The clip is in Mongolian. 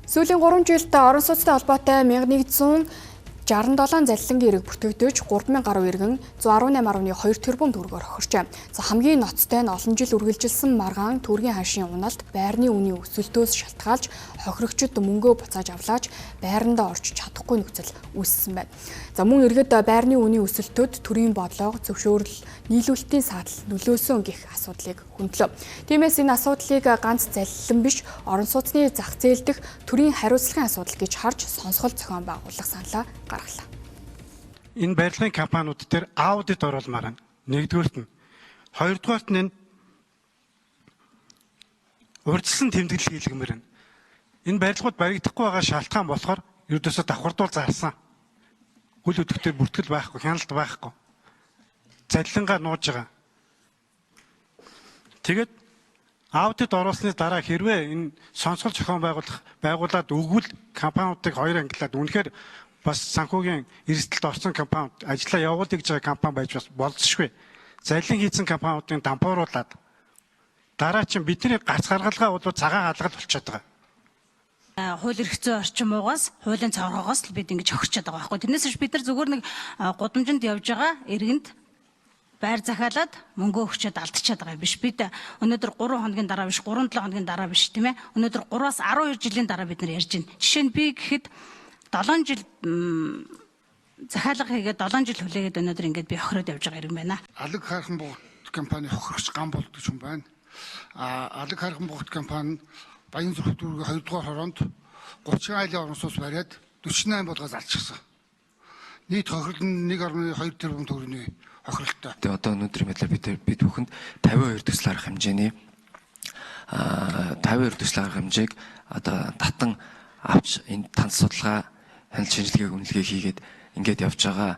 Сүүлийн 3 жилд орон сууцтай холбоотой 1167 залилангийн эрэг бүртгэгдэж 3000 гаруй иргэн 118.2 тэрбум төгрөгөөр хохирчээ. За хамгийн ноцтой нь олон жил үргэлжилсэн маргаан төргийн хашийн уналт байрны үнийн өсөлтөөс шалтгаалж хохирогчид мөнгөө буцааж авлааж байрандаа орж чадахгүй нөхцөл үүссэн байна. За мөн иргэд байрны үнийн өсөлтөд төрийн бодлого зөвшөөрөл нийлүүлэлтийн саатал нөлөөсөн гэх асуудлыг хөндлөө. Тиймээс энэ асуудлыг ганц залилан биш орон сууцны зах зээл дэх төрийн хариуцлагын асуудал гэж харж сонсгол зохион байгуулах саналаа гаргалаа. Энэ барилгын компаниуд дээр аудит оруулмаар байна. Нэгдүгээрт нь. Хоёрдугаарт нь урьдчилан тэмдэглэл хийлгэмээр байна. Энэ барилгууд баригдахгүй байгаа шалтгаан болохоор ердөөсөө давхардуул зарсан. Үл өдөртөө бүртгэл байхгүй, хяналт байхгүй. Залилангаа нууж байгаа. Тэгээд аудит оруулсны дараа хэрвээ энэ сонсгол зохион байгуулад өгвөл компаниудыг хоёр ангилаад үнэхээр бас санхүүгийн эрсдэлд орсон компаниуд ажиллаа явуулж байгаа компани байж бас болцсошгүй. Залилан хийсэн компаниудын дампууруулад дараа чинь бидний гарц гаргалгаа бол цагаан алгал болчиход байгаа. Хууль эрх зүйн орчин уугаас хуулийн цаврагаас л бид ингэж хохирчод байгаа байхгүй. Тэрнээс биш бид нар зүгээр нэг гудамжинд явж байгаа иргэнд байр захиалаад мөнгө өгчөөд алдчихад байгаа биш. Бид өнөөдөр 3 хоногийн дараа биш 3-7 хоногийн дараа биш тийм ээ. Өнөөдөр 3-аас 12 жилийн дараа бид нар ярьж байна. Жишээ нь би гэхэд 7 жил захиалга хийгээд 7 жил хүлээгээд өнөөдөр ингэж би хохироод явж байгаа юм байна. Алаг хайрхан бугт компани хохирогч гам болдог юм байна. Алаг хайрхан бугт компани Баянзүрх дүүргийн 2 дугаар хороонд 30 айлын орон сууц бариад 48 болгоос алчихсан. Нийт хохирол нь 1.2 тэрбум төгрөгийн хохиролтой. Тэгээ одоо өнөөдрийн байдлаар бид бүхэнд 52 төсөл арга хэмжээний 52 төсөл арга хэмжээг одоо татан авч энэ танц судалгаа хяналт шинжилгээг үнэлгээ хийгээд ингээд явж байгаа.